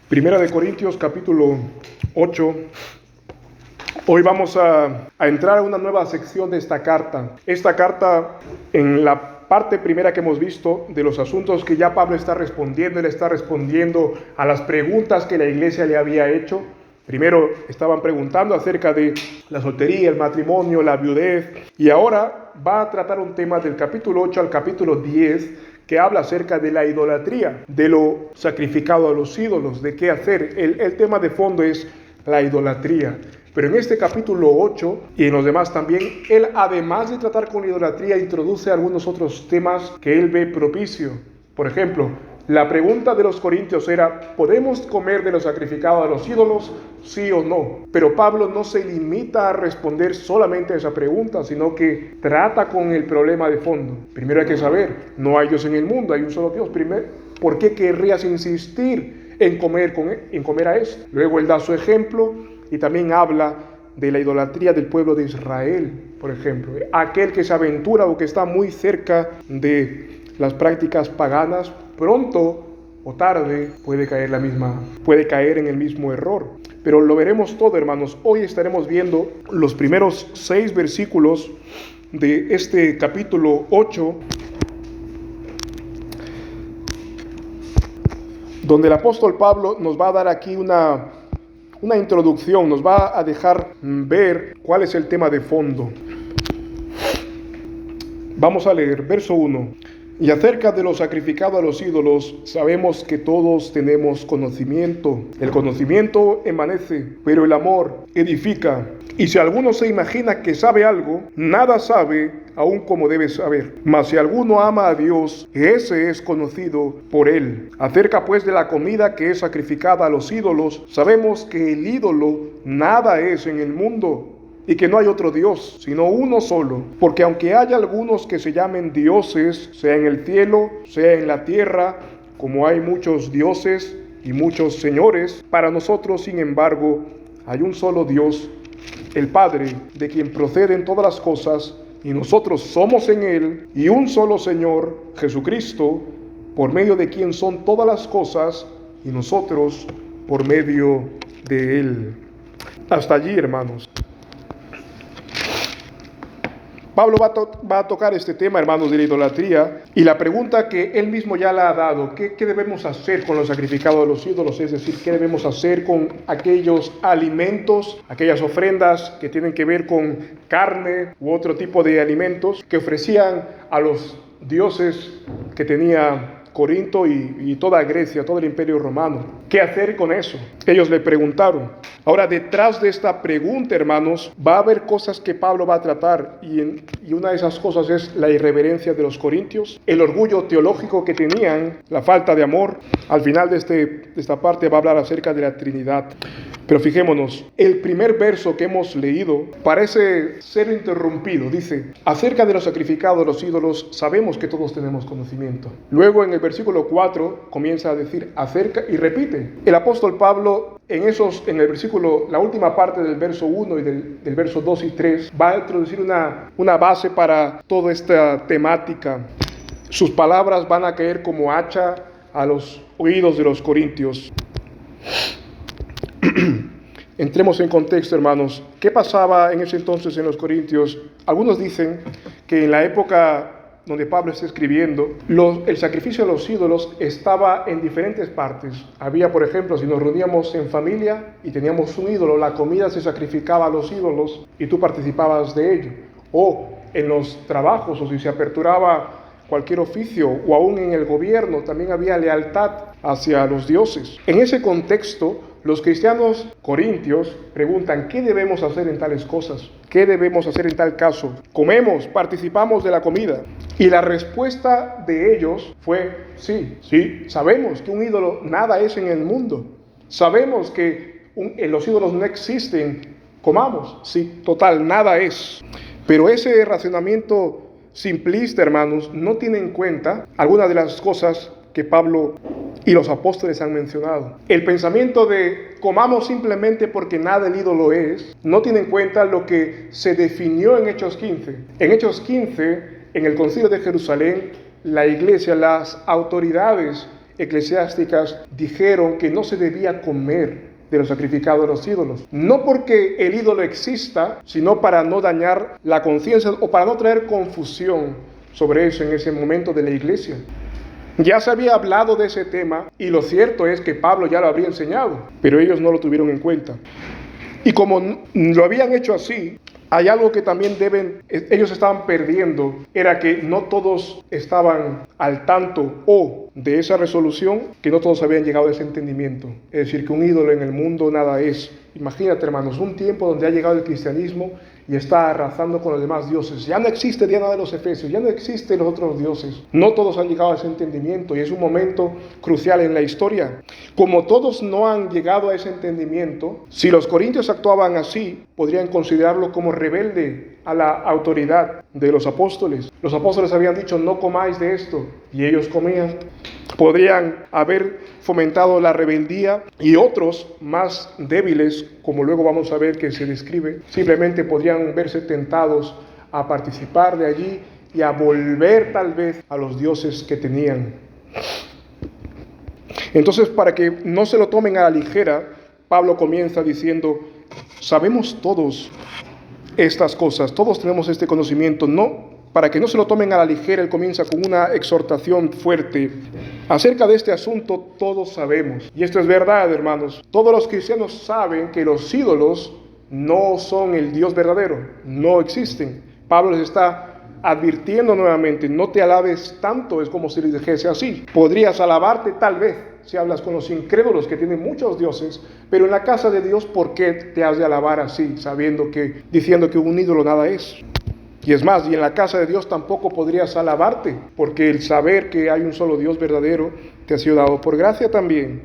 Primera de Corintios capítulo 8. Hoy vamos a entrar a una nueva sección de esta carta. Esta carta, en la parte primera que hemos visto de los asuntos que ya Pablo está respondiendo, él está respondiendo a las preguntas que la iglesia le había hecho. Primero estaban preguntando acerca de la soltería, el matrimonio, la viudez, y ahora va a tratar un tema del capítulo 8 al capítulo 10 que habla acerca de la idolatría, de lo sacrificado a los ídolos, de qué hacer. El tema de fondo es la idolatría. Pero en este capítulo 8 y en los demás también, él además de tratar con la idolatría, introduce algunos otros temas que él ve propicio. Por ejemplo, la pregunta de los corintios era, ¿podemos comer de lo sacrificado a los ídolos? Sí o no. Pero Pablo no se limita a responder solamente a esa pregunta, sino que trata con el problema de fondo. Primero hay que saber, no hay Dios en el mundo, hay un solo Dios. Primero, ¿por qué querrías insistir en comer a esto? Luego él da su ejemplo y también habla de la idolatría del pueblo de Israel, por ejemplo. Aquel que se aventura o que está muy cerca de las prácticas paganas, pronto o tarde puede caer en el mismo error. Pero lo veremos todo, hermanos. Hoy estaremos viendo los primeros 6 versículos de este capítulo 8, donde el apóstol Pablo nos va a dar aquí una introducción, nos va a dejar ver cuál es el tema de fondo. Vamos a leer, verso 1. Y acerca de lo sacrificado a los ídolos, sabemos que todos tenemos conocimiento. El conocimiento envanece, pero el amor edifica. Y si alguno se imagina que sabe algo, nada sabe aún como debe saber. Mas si alguno ama a Dios, ese es conocido por él. Acerca pues de la comida que es sacrificada a los ídolos, sabemos que el ídolo nada es en el mundo, y que no hay otro Dios, sino uno solo. Porque aunque haya algunos que se llamen dioses, sea en el cielo, sea en la tierra, como hay muchos dioses y muchos señores, para nosotros, sin embargo, hay un solo Dios, el Padre, de quien proceden todas las cosas, y nosotros somos en Él, y un solo Señor, Jesucristo, por medio de quien son todas las cosas, y nosotros por medio de Él. Hasta allí, hermanos. Pablo va a tocar este tema, hermanos, de la idolatría, y la pregunta que él mismo ya la ha dado, ¿qué debemos hacer con lo sacrificado de los ídolos? Es decir, ¿qué debemos hacer con aquellos alimentos, aquellas ofrendas que tienen que ver con carne u otro tipo de alimentos que ofrecían a los dioses que tenía Corinto y toda Grecia, todo el imperio romano? ¿Qué hacer con eso? Ellos le preguntaron. Ahora, detrás de esta pregunta, hermanos, va a haber cosas que Pablo va a tratar, y una de esas cosas es la irreverencia de los corintios, el orgullo teológico que tenían, la falta de amor. Al final de esta parte va a hablar acerca de la Trinidad. Pero fijémonos, el primer verso que hemos leído parece ser interrumpido. Dice, acerca de lo sacrificado a los ídolos, sabemos que todos tenemos conocimiento. Luego en el versículo 4 comienza a decir acerca, y repite. El apóstol Pablo en el versículo, la última parte del verso 1 y del verso 2 y 3, va a introducir una base para toda esta temática. Sus palabras van a caer como hacha a los oídos de los corintios. Entremos en contexto, hermanos. ¿Qué pasaba en ese entonces en los corintios? Algunos dicen que en la época donde Pablo está escribiendo, el sacrificio a los ídolos estaba en diferentes partes. Había, por ejemplo, si nos reuníamos en familia y teníamos un ídolo, la comida se sacrificaba a los ídolos y tú participabas de ello. O en los trabajos, o si se aperturaba cualquier oficio, o aún en el gobierno, también había lealtad hacia los dioses. En ese contexto, los cristianos corintios preguntan, ¿qué debemos hacer en tales cosas? ¿Qué debemos hacer en tal caso? ¿Comemos? ¿Participamos de la comida? Y la respuesta de ellos fue, sí, sabemos que un ídolo nada es en el mundo. Sabemos que los ídolos no existen. Comamos. Sí, total, nada es. Pero ese razonamiento simplista, hermanos, no tiene en cuenta algunas de las cosas que Pablo y los apóstoles han mencionado. El pensamiento de comamos simplemente porque nada el ídolo es, no tiene en cuenta lo que se definió en Hechos 15. En Hechos 15, en el Concilio de Jerusalén, la iglesia, las autoridades eclesiásticas dijeron que no se debía comer de lo sacrificado a los ídolos. No porque el ídolo exista, sino para no dañar la conciencia o para no traer confusión sobre eso en ese momento de la iglesia. Ya se había hablado de ese tema y lo cierto es que Pablo ya lo habría enseñado, pero ellos no lo tuvieron en cuenta. Y como lo habían hecho así, hay algo que también ellos estaban perdiendo, era que no todos estaban al tanto de esa resolución, que no todos habían llegado a ese entendimiento. Es decir, que un ídolo en el mundo nada es. Imagínate, hermanos, un tiempo donde ha llegado el cristianismo y está arrasando con los demás dioses. Ya no existe Diana de los Efesios, ya no existen los otros dioses. No todos han llegado a ese entendimiento y es un momento crucial en la historia. Como todos no han llegado a ese entendimiento, si los corintios actuaban así, podrían considerarlo como rebelde a la autoridad de los apóstoles. Los apóstoles habían dicho, no comáis de esto, y ellos comían. Podrían haber fomentado la rebeldía y otros más débiles, como luego vamos a ver que se describe, simplemente podrían verse tentados a participar de allí y a volver tal vez a los dioses que tenían. Entonces, para que no se lo tomen a la ligera, Pablo comienza diciendo, sabemos todos estas cosas, todos tenemos este conocimiento, no. Para que no se lo tomen a la ligera, él comienza con una exhortación fuerte. Acerca de este asunto todos sabemos, y esto es verdad, hermanos, todos los cristianos saben que los ídolos no son el Dios verdadero, no existen. Pablo les está advirtiendo nuevamente, no te alabes tanto, es como si les dijese así. Podrías alabarte tal vez si hablas con los incrédulos que tienen muchos dioses, pero en la casa de Dios, ¿por qué te has de alabar así, diciendo que un ídolo nada es? Y es más, y en la casa de Dios tampoco podrías alabarte, porque el saber que hay un solo Dios verdadero te ha sido dado por gracia también.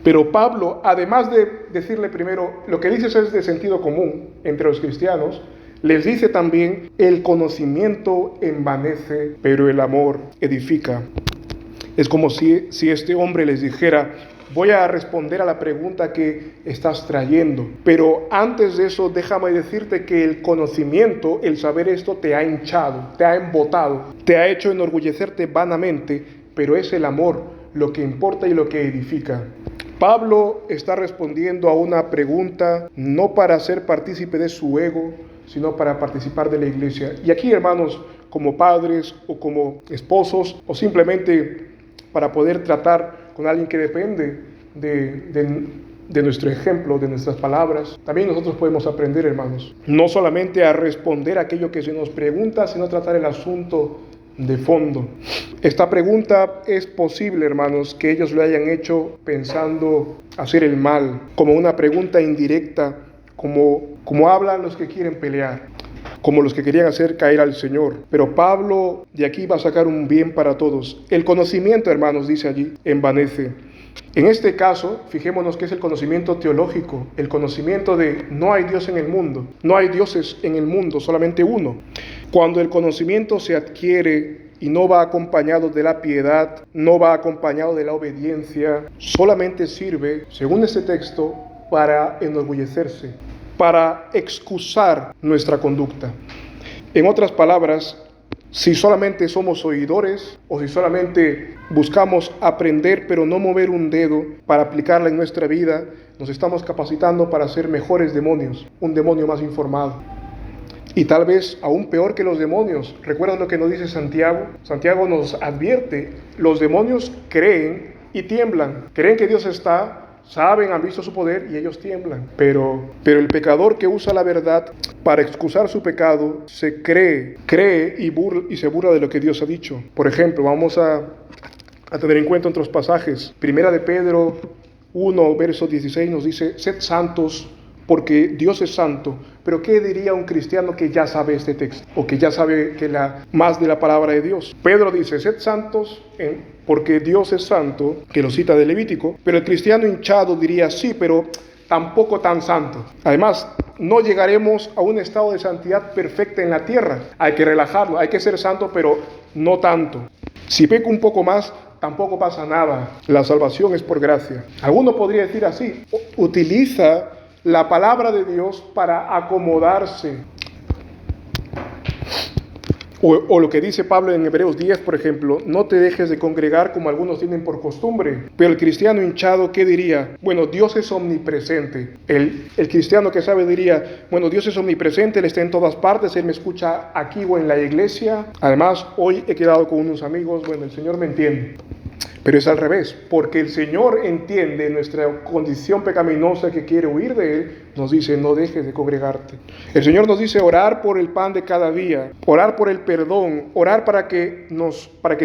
Pero Pablo, además de decirle primero, lo que dices es de sentido común entre los cristianos, les dice también, el conocimiento envanece, pero el amor edifica. Es como si este hombre les dijera, voy a responder a la pregunta que estás trayendo, pero antes de eso déjame decirte que el conocimiento, el saber esto te ha hinchado, te ha embotado, te ha hecho enorgullecerte vanamente, pero es el amor lo que importa y lo que edifica. Pablo está respondiendo a una pregunta no para ser partícipe de su ego, sino para participar de la iglesia. Y aquí, hermanos, como padres o como esposos o simplemente para poder tratar con alguien que depende de nuestro ejemplo, de nuestras palabras. También nosotros podemos aprender, hermanos, no solamente a responder aquello que se nos pregunta, sino tratar el asunto de fondo. Esta pregunta es posible, hermanos, que ellos lo hayan hecho pensando hacer el mal, como una pregunta indirecta, como hablan los que quieren pelear, como los que querían hacer caer al Señor. Pero Pablo de aquí va a sacar un bien para todos. El conocimiento, hermanos, dice allí, envanece. En este caso, fijémonos que es el conocimiento teológico, el conocimiento de no hay Dios en el mundo, no hay dioses en el mundo, solamente uno. Cuando el conocimiento se adquiere y no va acompañado de la piedad, no va acompañado de la obediencia, solamente sirve, según este texto, para enorgullecerse, para excusar nuestra conducta. En otras palabras, si solamente somos oidores o si solamente buscamos aprender pero no mover un dedo para aplicarla en nuestra vida, nos estamos capacitando para ser mejores demonios, un demonio más informado. Y tal vez aún peor que los demonios. ¿Recuerdan lo que nos dice Santiago? Santiago nos advierte, los demonios creen y tiemblan. Creen que Dios está, saben, han visto su poder y ellos tiemblan. Pero el pecador que usa la verdad para excusar su pecado, se cree y se burla de lo que Dios ha dicho. Por ejemplo, vamos a tener en cuenta otros pasajes. Primera de Pedro 1, verso 16 nos dice, sed santos porque Dios es santo. Pero ¿qué diría un cristiano que ya sabe este texto? O que ya sabe más de la palabra de Dios. Pedro dice, sed santos porque Dios es santo, que lo cita de Levítico. Pero el cristiano hinchado diría, sí, pero tampoco tan santo. Además, no llegaremos a un estado de santidad perfecta en la tierra. Hay que relajarlo, hay que ser santo, pero no tanto. Si peco un poco más, tampoco pasa nada. La salvación es por gracia. Alguno podría decir así, utiliza la palabra de Dios para acomodarse. O lo que dice Pablo en Hebreos 10, por ejemplo, no te dejes de congregar como algunos tienen por costumbre. Pero el cristiano hinchado, ¿qué diría? Bueno, Dios es omnipresente. El cristiano que sabe diría, bueno, Dios es omnipresente, Él está en todas partes, Él me escucha aquí o en la iglesia. Además, hoy he quedado con unos amigos, bueno, el Señor me entiende. Pero es al revés, porque el Señor entiende nuestra condición pecaminosa que quiere huir de Él, nos dice, no dejes de congregarte. El Señor nos dice orar por el pan de cada día, orar por el perdón, orar para que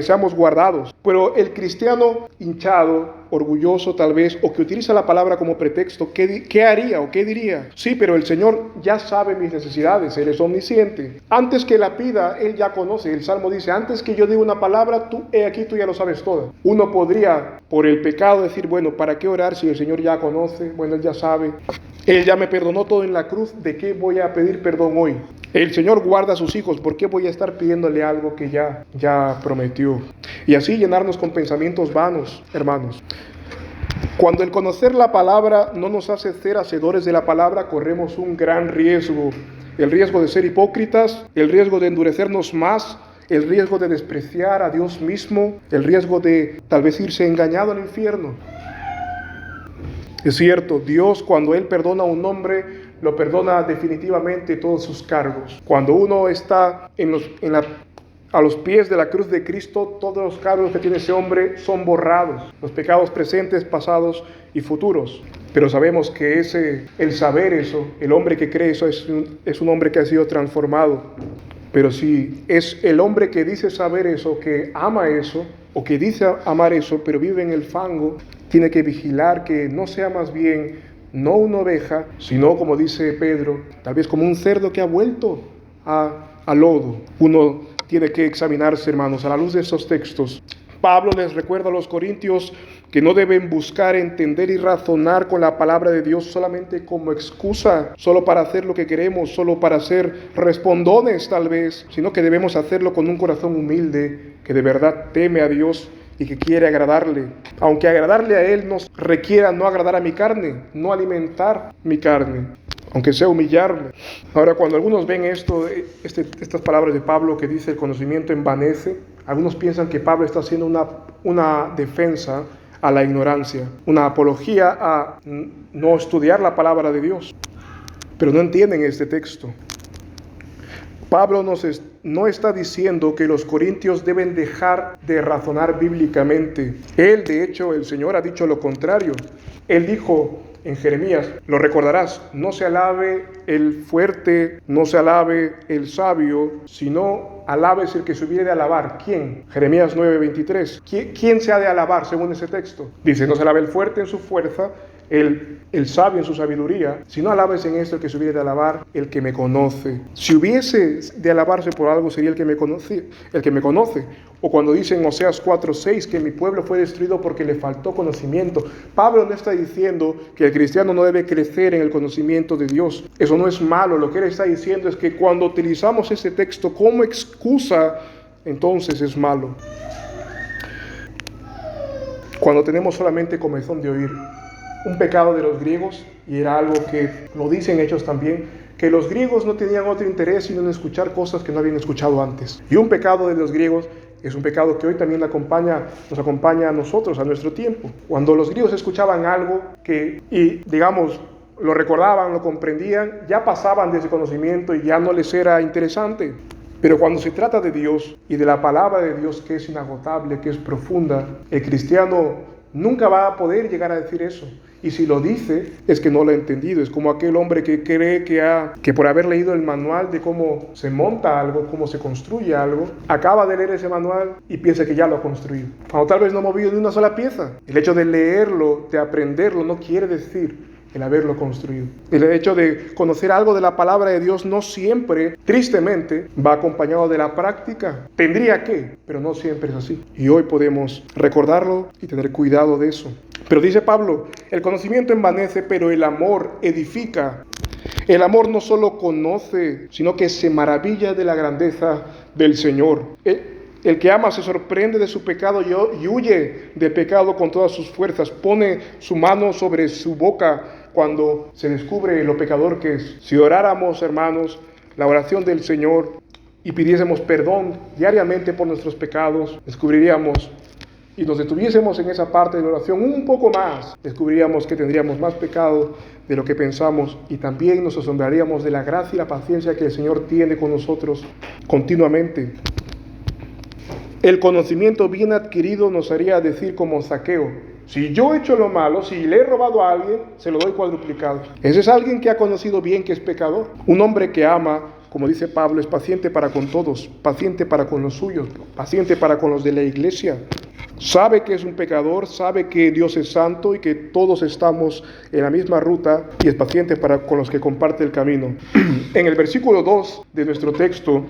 seamos guardados. Pero el cristiano hinchado, orgulloso tal vez, o que utiliza la palabra como pretexto, ¿qué haría o qué diría? Sí, pero el Señor ya sabe mis necesidades, Él es omnisciente. Antes que la pida, Él ya conoce. El Salmo dice, antes que yo diga una palabra, tú ya lo sabes toda. Uno podría, por el pecado, decir, bueno, ¿para qué orar si el Señor ya conoce? Bueno, Él ya sabe. Él ya me perdonó todo en la cruz, ¿de qué voy a pedir perdón hoy? El Señor guarda a sus hijos, ¿por qué voy a estar pidiéndole algo que ya prometió? Y así llenarnos con pensamientos vanos, hermanos. Cuando el conocer la palabra no nos hace ser hacedores de la palabra, corremos un gran riesgo. El riesgo de ser hipócritas, el riesgo de endurecernos más, el riesgo de despreciar a Dios mismo, el riesgo de tal vez irse engañado al infierno. Es cierto, Dios cuando Él perdona a un hombre, lo perdona definitivamente todos sus cargos. Cuando uno está a los pies de la cruz de Cristo, todos los cargos que tiene ese hombre son borrados. Los pecados presentes, pasados y futuros. Pero sabemos que el saber eso, el hombre que cree eso, es un hombre que ha sido transformado. Pero si es el hombre que dice saber eso, que ama eso, o que dice amar eso, pero vive en el fango, tiene que vigilar que no sea más bien, no una oveja, sino como dice Pedro, tal vez como un cerdo que ha vuelto a lodo. Uno tiene que examinarse, hermanos, a la luz de esos textos. Pablo les recuerda a los corintios que no deben buscar entender y razonar con la palabra de Dios solamente como excusa, solo para hacer lo que queremos, solo para ser respondones tal vez, sino que debemos hacerlo con un corazón humilde, que de verdad teme a Dios y que quiere agradarle. Aunque agradarle a Él nos requiera no agradar a mi carne, no alimentar mi carne, aunque sea humillarle. Ahora, cuando algunos ven estas palabras de Pablo que dice el conocimiento envanece, algunos piensan que Pablo está haciendo una defensa a la ignorancia, una apología a no estudiar la palabra de Dios. Pero no entienden este texto. Pablo no está diciendo que los corintios deben dejar de razonar bíblicamente. Él, de hecho, el Señor ha dicho lo contrario. Él dijo en Jeremías, lo recordarás, no se alabe el fuerte, no se alabe el sabio, sino alabes el que se hubiere de alabar. ¿Quién? Jeremías 9:23. ¿Quién se ha de alabar según ese texto? Dice, no se alabe el fuerte en su fuerza, el sabio en su sabiduría, sino alabes en esto el que se hubiere de alabar, el que me conoce. Si hubiese de alabarse por algo, sería el que me conoce. O cuando dice en Oseas 4:6 que mi pueblo fue destruido porque le faltó conocimiento. Pablo no está diciendo que el cristiano no debe crecer en el conocimiento de Dios. Eso no es malo. Lo que él está diciendo es que cuando utilizamos ese texto como excusa, entonces es malo. Cuando tenemos solamente comezón de oír. Un pecado de los griegos, y era algo que lo dicen Hechos también, que los griegos no tenían otro interés sino en escuchar cosas que no habían escuchado antes. Y un pecado de los griegos es un pecado que hoy también nos acompaña a nosotros, a nuestro tiempo. Cuando los griegos escuchaban algo lo recordaban, lo comprendían, ya pasaban de ese conocimiento y ya no les era interesante. Pero cuando se trata de Dios y de la palabra de Dios que es inagotable, que es profunda, el cristiano nunca va a poder llegar a decir eso. Y si lo dice, es que no lo ha entendido. Es como aquel hombre que cree que por haber leído el manual de cómo se monta algo, cómo se construye algo, acaba de leer ese manual y piensa que ya lo ha construido, cuando tal vez no ha movido ni una sola pieza. El hecho de leerlo, de aprenderlo, no quiere decir el haberlo construido. El hecho de conocer algo de la palabra de Dios no siempre, tristemente, va acompañado de la práctica. Tendría que, pero no siempre es así. Y hoy podemos recordarlo y tener cuidado de eso. Pero dice Pablo, el conocimiento envanece, pero el amor edifica. El amor no solo conoce, sino que se maravilla de la grandeza del Señor. El que ama se sorprende de su pecado y huye del pecado con todas sus fuerzas. Pone su mano sobre su boca cuando se descubre lo pecador que es. Si oráramos, hermanos, la oración del Señor, y pidiésemos perdón diariamente por nuestros pecados, descubriríamos y nos detuviésemos en esa parte de la oración un poco más, descubriríamos que tendríamos más pecado de lo que pensamos y también nos asombraríamos de la gracia y la paciencia que el Señor tiene con nosotros continuamente. El conocimiento bien adquirido nos haría decir como Zaqueo: si yo he hecho lo malo, si le he robado a alguien, se lo doy cuadruplicado. Ese es alguien que ha conocido bien que es pecador. Un hombre que ama, como dice Pablo, es paciente para con todos, paciente para con los suyos, paciente para con los de la iglesia. Sabe que es un pecador, sabe que Dios es santo y que todos estamos en la misma ruta y es paciente para con los que comparte el camino. En el versículo 2 de nuestro texto,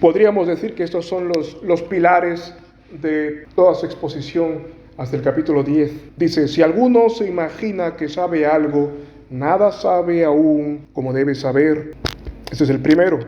podríamos decir que estos son los pilares de toda su exposición hasta el capítulo 10. Dice: si alguno se imagina que sabe algo, nada sabe aún como debe saber. Este es el primero.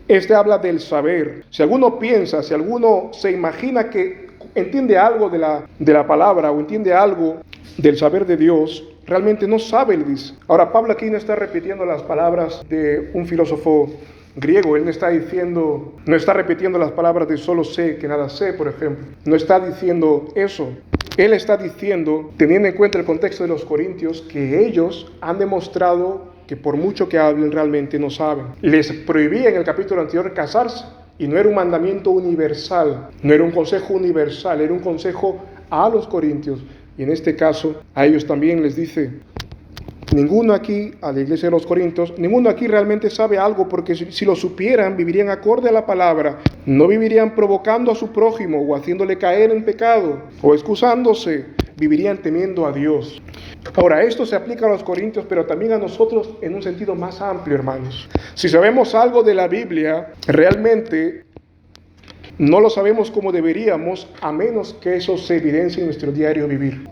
Este habla del saber. Si alguno piensa, si alguno se imagina que entiende algo de la palabra o entiende algo del saber de Dios, realmente no sabe, él dice. Ahora, Pablo aquí no está repitiendo las palabras de un filósofo griego. Él no está repitiendo las palabras de solo sé que nada sé, por ejemplo. No está diciendo eso. Él está diciendo, teniendo en cuenta el contexto de los corintios, que ellos han demostrado que por mucho que hablen realmente no saben. Les prohibía en el capítulo anterior casarse y no era un mandamiento universal, no era un consejo universal, era un consejo a los corintios. Y en este caso a ellos también les dice: ninguno aquí, a la iglesia de los Corintios, ninguno aquí realmente sabe algo, porque si lo supieran, vivirían acorde a la palabra, no vivirían provocando a su prójimo o haciéndole caer en pecado o excusándose, vivirían temiendo a Dios. Ahora, esto se aplica a los Corintios, pero también a nosotros en un sentido más amplio, hermanos. Si sabemos algo de la Biblia, realmente no lo sabemos como deberíamos, a menos que eso se evidencie en nuestro diario vivir.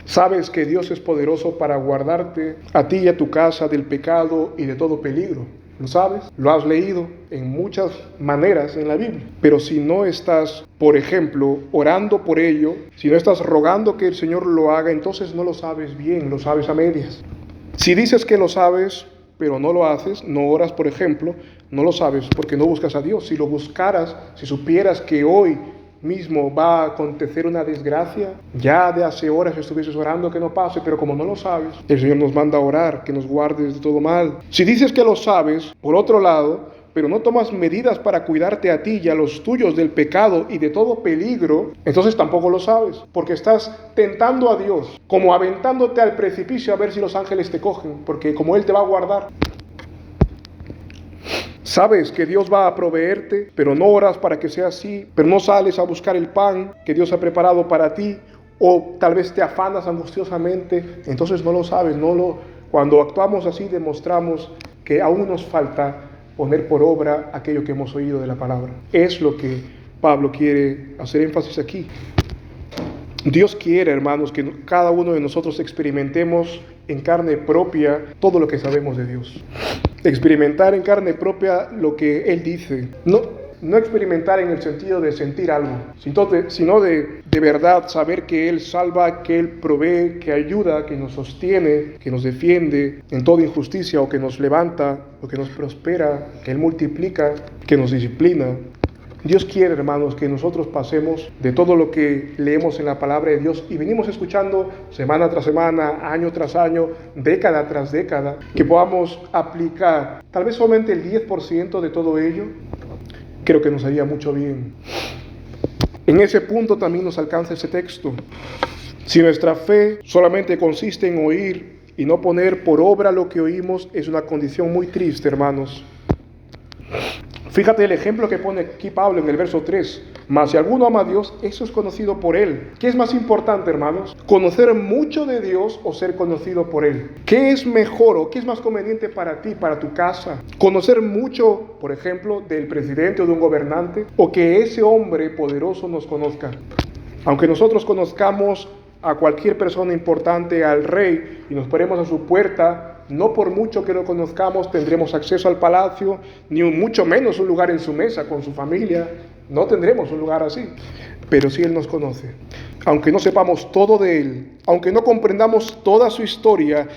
Sabes que Dios es poderoso para guardarte a ti y a tu casa del pecado y de todo peligro. ¿Lo sabes? Lo has leído en muchas maneras en la Biblia. Pero si no estás, por ejemplo, orando por ello, si no estás rogando que el Señor lo haga, entonces no lo sabes bien, lo sabes a medias. Si dices que lo sabes, pero no lo haces, no oras, por ejemplo, no lo sabes porque no buscas a Dios. Si lo buscaras, si supieras que hoy mismo va a acontecer una desgracia, ya de hace horas estuvieses orando que no pase, pero como no lo sabes, el Señor nos manda a orar, que nos guardes de todo mal. Si dices que lo sabes, por otro lado, pero no tomas medidas para cuidarte a ti y a los tuyos del pecado y de todo peligro, entonces tampoco lo sabes, porque estás tentando a Dios, como aventándote al precipicio a ver si los ángeles te cogen, porque como Él te va a guardar. Sabes que Dios va a proveerte, pero no oras para que sea así, pero no sales a buscar el pan que Dios ha preparado para ti, o tal vez te afanas angustiosamente, entonces no lo sabes. Cuando actuamos así demostramos que aún nos falta poner por obra aquello que hemos oído de la palabra. Es lo que Pablo quiere hacer énfasis aquí. Dios quiere, hermanos, que cada uno de nosotros experimentemos en carne propia todo lo que sabemos de Dios. Experimentar en carne propia lo que Él dice. No experimentar en el sentido de sentir algo, sino de verdad saber que Él salva, que Él provee, que ayuda, que nos sostiene, que nos defiende en toda injusticia, o que nos levanta, o que nos prospera, que Él multiplica, que nos disciplina. Dios quiere, hermanos, que nosotros pasemos de todo lo que leemos en la palabra de Dios y venimos escuchando semana tras semana, año tras año, década tras década, que podamos aplicar tal vez solamente el 10% de todo ello. Creo que nos haría mucho bien. En ese punto también nos alcanza ese texto. Si nuestra fe solamente consiste en oír y no poner por obra lo que oímos, es una condición muy triste, hermanos. Fíjate el ejemplo que pone aquí Pablo en el verso 3. Mas si alguno ama a Dios, eso es conocido por Él. ¿Qué es más importante, hermanos? ¿Conocer mucho de Dios o ser conocido por Él? ¿Qué es mejor o qué es más conveniente para ti, para tu casa? ¿Conocer mucho, por ejemplo, del presidente o de un gobernante? ¿O que ese hombre poderoso nos conozca? Aunque nosotros conozcamos a cualquier persona importante, al rey, y nos paremos a su puerta, no por mucho que lo conozcamos tendremos acceso al palacio, ni mucho menos un lugar en su mesa con su familia. No tendremos un lugar así. Pero sí Él nos conoce. Aunque no sepamos todo de Él, aunque no comprendamos toda su historia,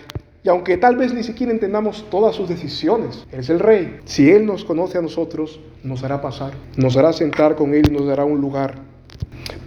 Y aunque tal vez ni siquiera entendamos todas sus decisiones, Él es el Rey. Si Él nos conoce a nosotros, nos hará pasar, nos hará sentar con Él y nos dará un lugar.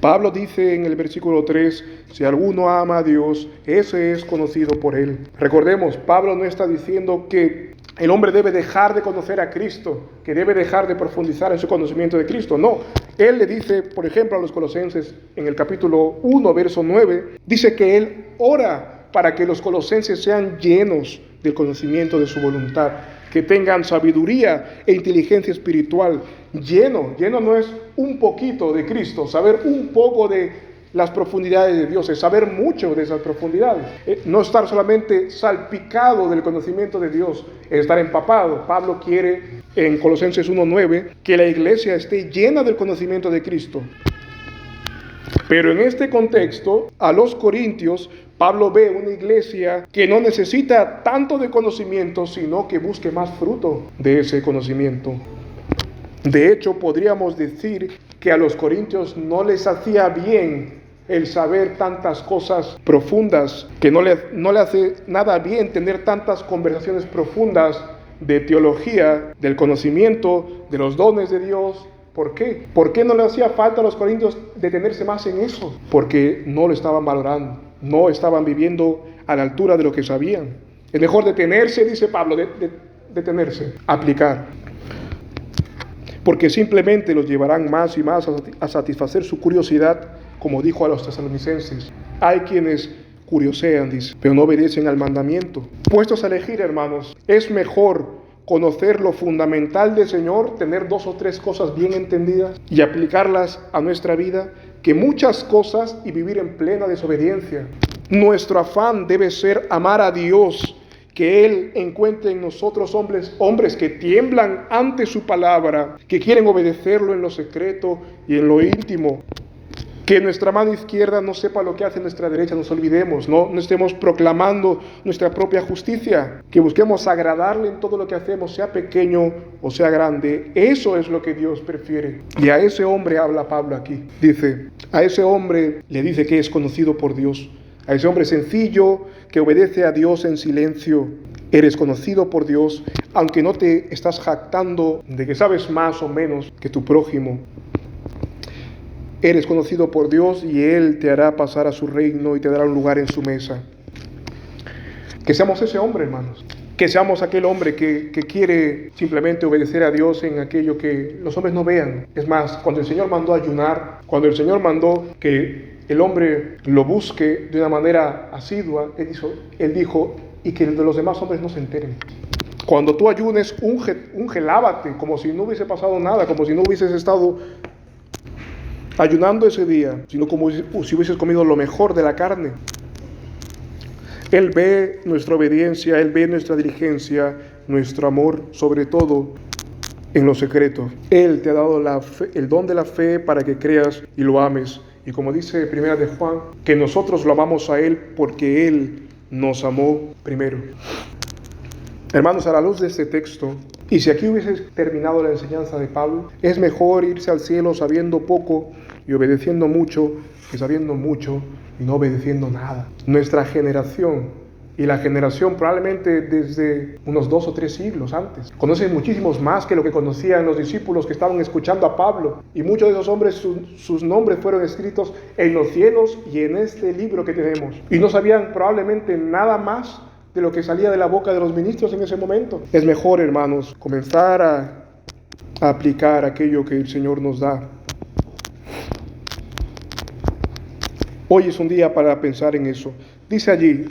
Pablo dice en el versículo 3, si alguno ama a Dios, ese es conocido por Él. Recordemos, Pablo no está diciendo que el hombre debe dejar de conocer a Cristo, que debe dejar de profundizar en su conocimiento de Cristo. No, él le dice, por ejemplo, a los colosenses, en el capítulo 1, verso 9, dice que él ora para que los colosenses sean llenos del conocimiento de su voluntad, que tengan sabiduría e inteligencia espiritual. Lleno no es un poquito de Cristo, saber un poco de las profundidades de Dios, es saber mucho de esas profundidades. No estar solamente salpicado del conocimiento de Dios, es estar empapado. Pablo quiere, en Colosenses 1:9, que la iglesia esté llena del conocimiento de Cristo. Pero en este contexto, a los corintios, Pablo ve una iglesia que no necesita tanto de conocimiento, sino que busque más fruto de ese conocimiento. De hecho, podríamos decir que a los corintios no les hacía bien el saber tantas cosas profundas, que no le hace nada bien tener tantas conversaciones profundas de teología, del conocimiento, de los dones de Dios. ¿Por qué? ¿Por qué no le hacía falta a los corintios detenerse más en eso? Porque no lo estaban valorando, no estaban viviendo a la altura de lo que sabían. Es mejor detenerse, dice Pablo, detenerse, aplicar. Porque simplemente los llevarán más y más a satisfacer su curiosidad, como dijo a los tesalonicenses. Hay quienes curiosean, dice, pero no obedecen al mandamiento. Puestos a elegir, hermanos, es mejor conocer lo fundamental del Señor, tener 2 o 3 cosas bien entendidas y aplicarlas a nuestra vida, que muchas cosas y vivir en plena desobediencia. Nuestro afán debe ser amar a Dios, que Él encuentre en nosotros hombres que tiemblan ante su palabra, que quieren obedecerlo en lo secreto y en lo íntimo. Que nuestra mano izquierda no sepa lo que hace nuestra derecha, nos olvidemos, no estemos proclamando nuestra propia justicia, que busquemos agradarle en todo lo que hacemos, sea pequeño o sea grande. Eso es lo que Dios prefiere. Y a ese hombre habla Pablo aquí. Dice, a ese hombre le dice que es conocido por Dios. A ese hombre sencillo que obedece a Dios en silencio. Eres conocido por Dios, aunque no te estás jactando de que sabes más o menos que tu prójimo. Eres conocido por Dios y Él te hará pasar a su reino y te dará un lugar en su mesa. Que seamos ese hombre, hermanos. Que seamos aquel hombre que quiere simplemente obedecer a Dios en aquello que los hombres no vean. Es más, cuando el Señor mandó ayunar, cuando el Señor mandó que el hombre lo busque de una manera asidua, Él dijo, y que los demás hombres no se enteren. Cuando tú ayunes, lávate, como si no hubiese pasado nada, como si no hubieses estado ayunando ese día, sino como si hubieses comido lo mejor de la carne. Él ve nuestra obediencia, Él ve nuestra diligencia, nuestro amor, sobre todo en lo secreto. Él te ha dado el don de la fe para que creas y lo ames. Y como dice Primera de Juan, que nosotros lo amamos a Él porque Él nos amó primero. Hermanos, a la luz de este texto, y si aquí hubiese terminado la enseñanza de Pablo, es mejor irse al cielo sabiendo poco y obedeciendo mucho, que sabiendo mucho y no obedeciendo nada. Nuestra generación, y la generación probablemente desde unos 2 o 3 siglos antes, conocen muchísimos más que lo que conocían los discípulos que estaban escuchando a Pablo. Y muchos de esos hombres, sus nombres fueron escritos en los cielos y en este libro que tenemos. Y no sabían probablemente nada más de lo que salía de la boca de los ministros en ese momento. Es mejor, hermanos, comenzar a aplicar aquello que el Señor nos da. Hoy es un día para pensar en eso. Dice allí,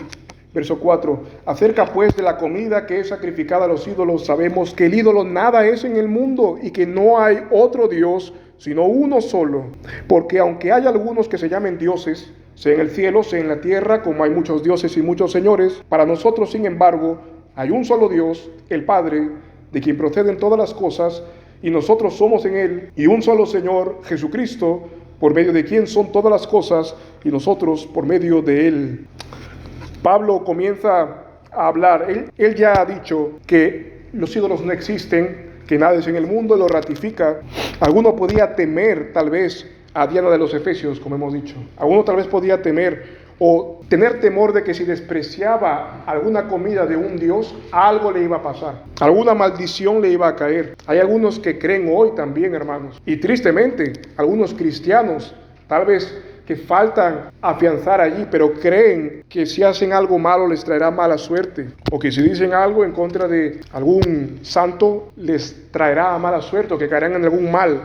verso 4, acerca pues de la comida que es sacrificada a los ídolos, sabemos que el ídolo nada es en el mundo y que no hay otro Dios, sino uno solo. Porque aunque hay algunos que se llamen dioses, sea en el cielo, sea en la tierra, como hay muchos dioses y muchos señores, para nosotros, sin embargo, hay un solo Dios, el Padre, de quien proceden todas las cosas, y nosotros somos en Él, y un solo Señor, Jesucristo, por medio de quien son todas las cosas, y nosotros por medio de Él. Pablo comienza a hablar, él ya ha dicho que los ídolos no existen, que nada es en el mundo, lo ratifica. Alguno podía temer, tal vez, a Diana de los Efesios, como hemos dicho. Alguno tal vez podía temer o tener temor de que si despreciaba alguna comida de un Dios, algo le iba a pasar, alguna maldición le iba a caer. Hay algunos que creen hoy también, hermanos, y tristemente, algunos cristianos, tal vez que faltan afianzar allí, pero creen que si hacen algo malo les traerá mala suerte, o que si dicen algo en contra de algún santo les traerá mala suerte, o que caerán en algún mal.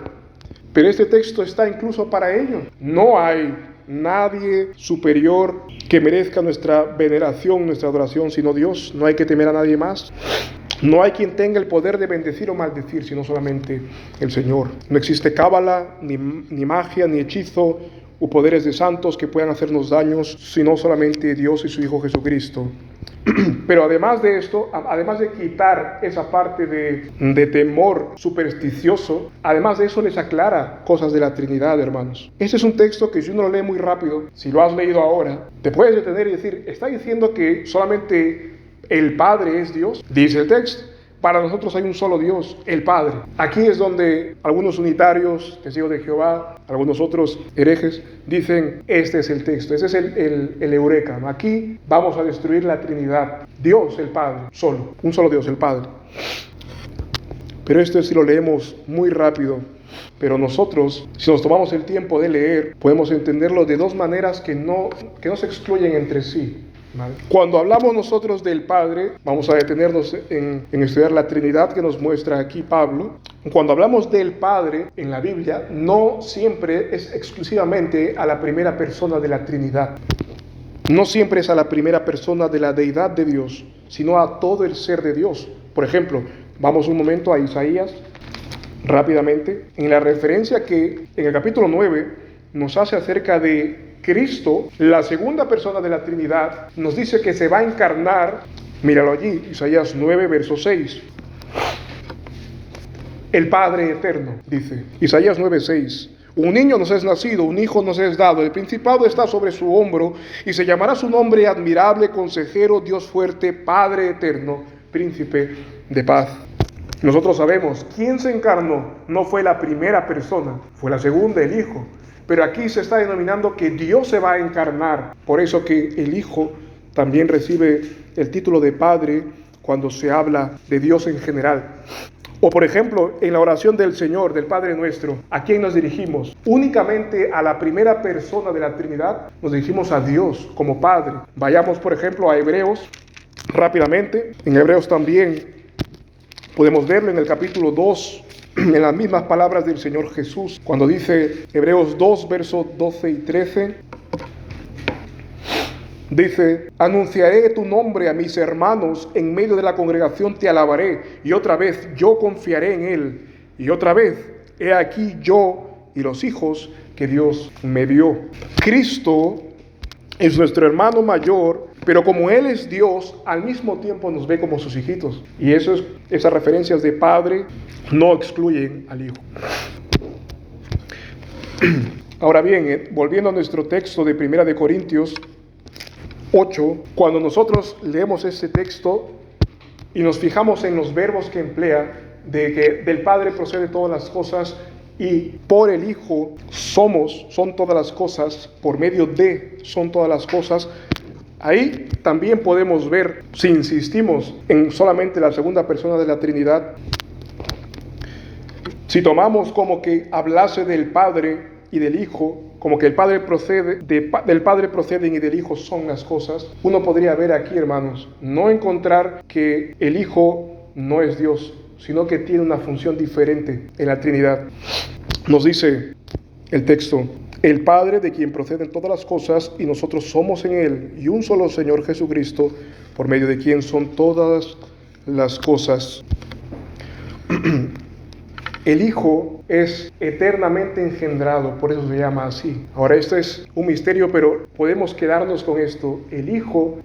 Pero este texto está incluso para ellos. No hay nadie superior que merezca nuestra veneración, nuestra adoración, sino Dios. No hay que temer a nadie más. No hay quien tenga el poder de bendecir o maldecir, sino solamente el Señor. No existe cábala, ni magia, ni hechizo, o poderes de santos que puedan hacernos daños, sino solamente Dios y su Hijo Jesucristo. Pero además de esto, además de quitar esa parte de temor supersticioso, además de eso les aclara cosas de la Trinidad, hermanos. Este es un texto que si uno lo lee muy rápido, si lo has leído ahora, te puedes detener y decir, ¿está diciendo que solamente el Padre es Dios? Dice el texto. Para nosotros hay un solo Dios, el Padre. Aquí es donde algunos unitarios, testigos de Jehová, algunos otros herejes, dicen, este es el texto, ese es el eureka. Aquí vamos a destruir la Trinidad. Dios, el Padre, solo, un solo Dios, el Padre. Pero esto si lo leemos muy rápido. Pero nosotros, si nos tomamos el tiempo de leer, podemos entenderlo de dos maneras que no se excluyen entre sí. Cuando hablamos nosotros del Padre, vamos a detenernos en estudiar la Trinidad que nos muestra aquí Pablo. Cuando hablamos del Padre en la Biblia, no siempre es exclusivamente a la primera persona de la Trinidad. No siempre es a la primera persona de la deidad de Dios, sino a todo el ser de Dios. Por ejemplo, vamos un momento a Isaías, rápidamente, en la referencia que en el capítulo 9 nos hace acerca de Cristo, la segunda persona de la Trinidad, nos dice que se va a encarnar. Míralo allí, Isaías 9, verso 6. El Padre eterno, dice, Isaías 9, 6. Un niño nos es nacido, un hijo nos es dado, el principado está sobre su hombro, y se llamará su nombre admirable, consejero, Dios fuerte, Padre eterno, príncipe de paz. Nosotros sabemos, ¿quién se encarnó? No fue la primera persona, fue la segunda, el Hijo. Pero aquí se está denominando que Dios se va a encarnar. Por eso que el Hijo también recibe el título de Padre cuando se habla de Dios en general. O por ejemplo, en la oración del Señor, del Padre Nuestro, ¿a quién nos dirigimos? Únicamente a la primera persona de la Trinidad nos dirigimos a Dios como Padre. Vayamos por ejemplo a Hebreos rápidamente. En Hebreos también podemos verlo en el capítulo 2. En las mismas palabras del Señor Jesús, cuando dice Hebreos 2, versos 12 y 13, dice, anunciaré tu nombre a mis hermanos, en medio de la congregación te alabaré, y otra vez yo confiaré en él, y otra vez, he aquí yo y los hijos que Dios me dio. Cristo es nuestro hermano mayor, pero como Él es Dios, al mismo tiempo nos ve como sus hijitos. Y esas referencias de Padre no excluyen al Hijo. Ahora bien, volviendo a nuestro texto de 1 Corintios 8, cuando nosotros leemos este texto y nos fijamos en los verbos que emplea, de que del Padre procede todas las cosas, y por el Hijo son todas las cosas, por medio de son todas las cosas. Ahí también podemos ver, si insistimos en solamente la segunda persona de la Trinidad, si tomamos como que hablase del Padre y del Hijo, como que el Padre del Padre proceden y del Hijo son las cosas, uno podría ver aquí, hermanos, no encontrar que el Hijo no es Dios, sino que tiene una función diferente en la Trinidad. Nos dice el texto, el Padre de quien proceden todas las cosas y nosotros somos en Él, y un solo Señor Jesucristo, por medio de quien son todas las cosas. El Hijo es eternamente engendrado, por eso se llama así. Ahora, esto es un misterio, pero podemos quedarnos con esto. El Hijo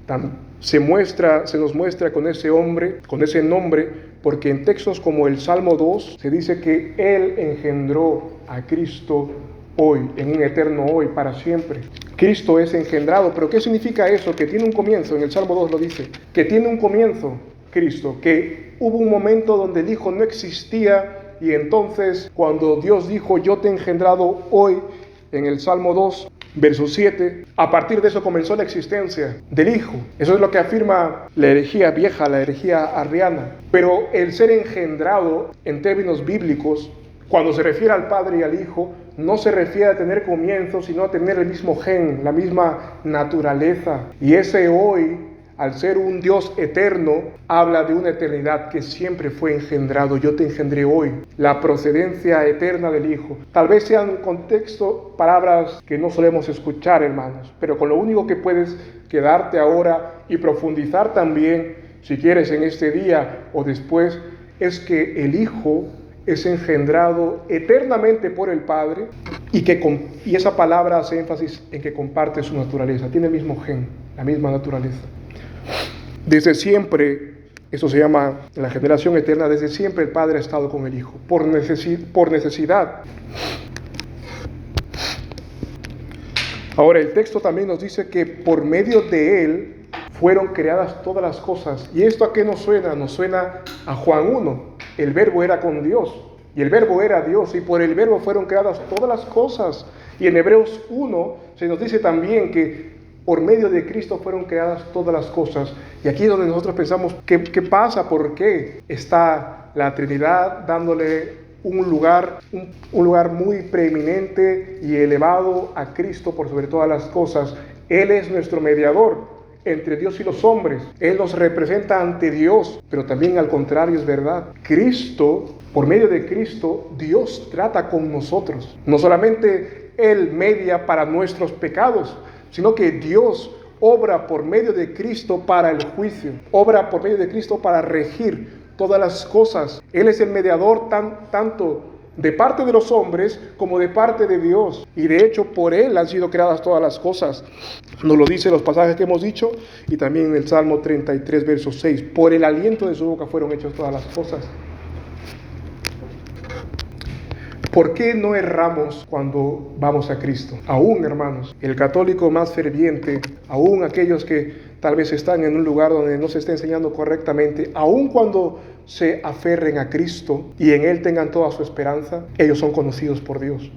se nos muestra con ese nombre, porque en textos como el Salmo 2 se dice que Él engendró a Cristo hoy, en un eterno hoy, para siempre. Cristo es engendrado, pero ¿qué significa eso? Que tiene un comienzo, en el Salmo 2 lo dice, que tiene un comienzo Cristo, que hubo un momento donde el Hijo no existía, y entonces cuando Dios dijo, yo te he engendrado hoy, en el Salmo 2, verso 7, a partir de eso comenzó la existencia del Hijo. Eso es lo que afirma la herejía vieja, la herejía arriana. Pero el ser engendrado en términos bíblicos, cuando se refiere al Padre y al Hijo, no se refiere a tener comienzo, sino a tener el mismo gen, la misma naturaleza. Y ese hoy, al ser un Dios eterno, habla de una eternidad que siempre fue engendrado. Yo te engendré hoy. La procedencia eterna del Hijo. Tal vez sean contexto, palabras que no solemos escuchar, hermanos, pero con lo único que puedes quedarte ahora y profundizar también, si quieres en este día o después, es que el Hijo es engendrado eternamente por el Padre y esa palabra hace énfasis en que comparte su naturaleza, tiene el mismo gen, la misma naturaleza. Desde siempre, eso se llama la generación eterna, desde siempre el Padre ha estado con el Hijo, por necesidad. Ahora, el texto también nos dice que por medio de Él fueron creadas todas las cosas. ¿Y esto a qué nos suena? Nos suena a Juan 1. El Verbo era con Dios, y el Verbo era Dios, y por el Verbo fueron creadas todas las cosas. Y en Hebreos 1 se nos dice también que por medio de Cristo fueron creadas todas las cosas. Y aquí es donde nosotros pensamos, ¿qué pasa? ¿Por qué está la Trinidad dándole un lugar muy preeminente y elevado a Cristo por sobre todas las cosas? Él es nuestro mediador entre Dios y los hombres. Él nos representa ante Dios, pero también al contrario es verdad. Cristo, por medio de Cristo, Dios trata con nosotros. No solamente Él media para nuestros pecados, sino que Dios obra por medio de Cristo para el juicio, obra por medio de Cristo para regir todas las cosas. Él es el mediador tanto de parte de los hombres como de parte de Dios. Y de hecho por Él han sido creadas todas las cosas. Nos lo dice los pasajes que hemos dicho y también en el Salmo 33, verso 6. Por el aliento de su boca fueron hechas todas las cosas. ¿Por qué no erramos cuando vamos a Cristo? Aún, hermanos, el católico más ferviente, aún aquellos que tal vez están en un lugar donde no se está enseñando correctamente, aún cuando se aferren a Cristo y en Él tengan toda su esperanza, ellos son conocidos por Dios.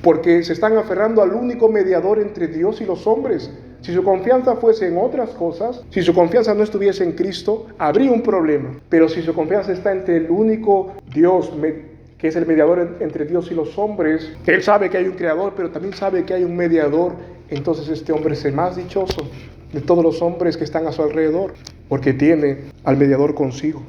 Porque se están aferrando al único mediador entre Dios y los hombres. Si su confianza fuese en otras cosas, si su confianza no estuviese en Cristo, habría un problema. Pero si su confianza está entre el único Dios, que es el mediador entre Dios y los hombres, Él sabe que hay un creador, pero también sabe que hay un mediador. Entonces este hombre es el más dichoso de todos los hombres que están a su alrededor, porque tiene al mediador consigo.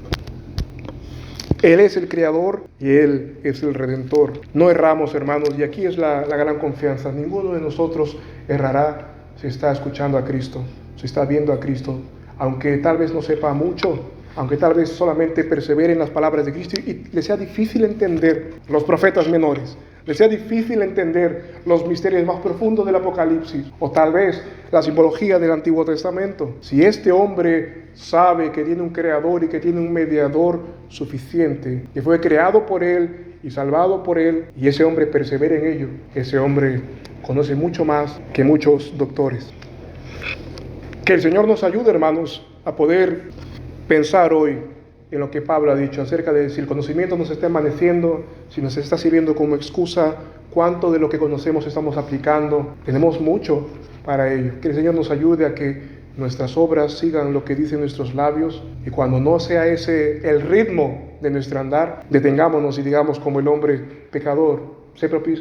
Él es el creador y Él es el redentor. No erramos, hermanos, y aquí es la gran confianza. Ninguno de nosotros errará si está escuchando a Cristo, si está viendo a Cristo, aunque tal vez no sepa mucho, aunque tal vez solamente persevere en las palabras de Cristo y le sea difícil entender los profetas menores, le sea difícil entender los misterios más profundos del Apocalipsis, o tal vez la simbología del Antiguo Testamento. Si este hombre sabe que tiene un creador y que tiene un mediador suficiente, que fue creado por Él y salvado por Él, y ese hombre persevera en ello, ese hombre conoce mucho más que muchos doctores. Que el Señor nos ayude, hermanos, a poder pensar hoy en lo que Pablo ha dicho acerca de si el conocimiento nos está envaneciendo, si nos está sirviendo como excusa, cuánto de lo que conocemos estamos aplicando. Tenemos mucho para ello. Que el Señor nos ayude a que nuestras obras sigan lo que dicen nuestros labios, y cuando no sea ese el ritmo de nuestro andar, detengámonos y digamos como el hombre pecador: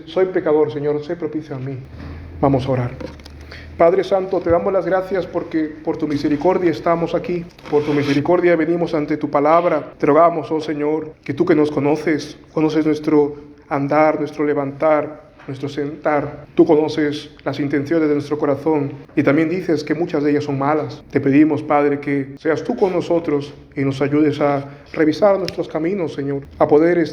soy pecador, Señor, sé propicio a mí. Vamos a orar. Padre Santo, te damos las gracias porque por tu misericordia estamos aquí, por tu misericordia venimos ante tu palabra. Te rogamos, oh Señor, que tú que nos conoces nuestro andar, nuestro levantar, nuestro sentar. Tú conoces las intenciones de nuestro corazón y también dices que muchas de ellas son malas. Te pedimos, Padre, que seas tú con nosotros y nos ayudes a revisar nuestros caminos, Señor, a poder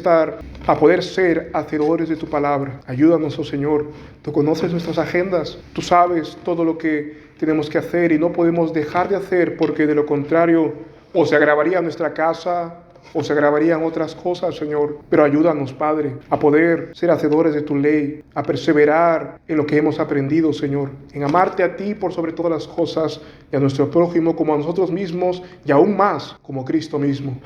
ser hacedores de tu palabra. Ayúdanos, oh Señor. Tú conoces nuestras agendas, tú sabes todo lo que tenemos que hacer y no podemos dejar de hacer, porque de lo contrario o se agravaría nuestra casa o se agravarían otras cosas, Señor. Pero ayúdanos, Padre, a poder ser hacedores de tu ley, a perseverar en lo que hemos aprendido, Señor, en amarte a ti por sobre todas las cosas y a nuestro prójimo como a nosotros mismos, y aún más como Cristo mismo.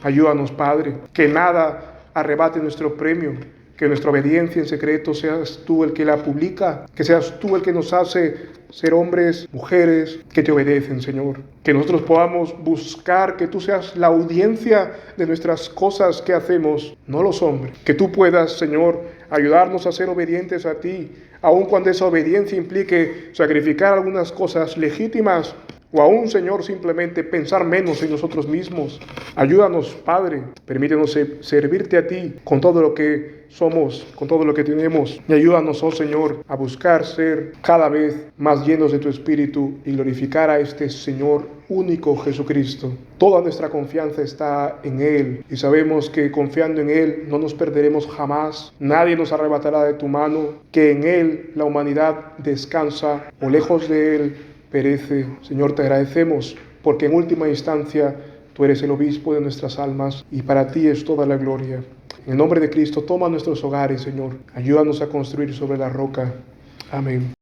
Ayúdanos, Padre, que nada arrebate nuestro premio, que nuestra obediencia en secreto seas tú el que la publica, que seas tú el que nos hace ser hombres, mujeres que te obedecen, Señor. Que nosotros podamos buscar que tú seas la audiencia de nuestras cosas que hacemos, no los hombres. Que tú puedas, Señor, ayudarnos a ser obedientes a ti, aun cuando esa obediencia implique sacrificar algunas cosas legítimas, o aún, Señor, simplemente pensar menos en nosotros mismos. Ayúdanos, Padre. Permítenos servirte a ti con todo lo que somos, con todo lo que tenemos. Y ayúdanos, oh Señor, a buscar ser cada vez más llenos de tu Espíritu y glorificar a este Señor único Jesucristo. Toda nuestra confianza está en Él y sabemos que confiando en Él no nos perderemos jamás. Nadie nos arrebatará de tu mano, que en Él la humanidad descansa o lejos de Él perece. Señor, te agradecemos porque en última instancia tú eres el obispo de nuestras almas y para ti es toda la gloria. En el nombre de Cristo, toma nuestros hogares, Señor. Ayúdanos a construir sobre la roca. Amén.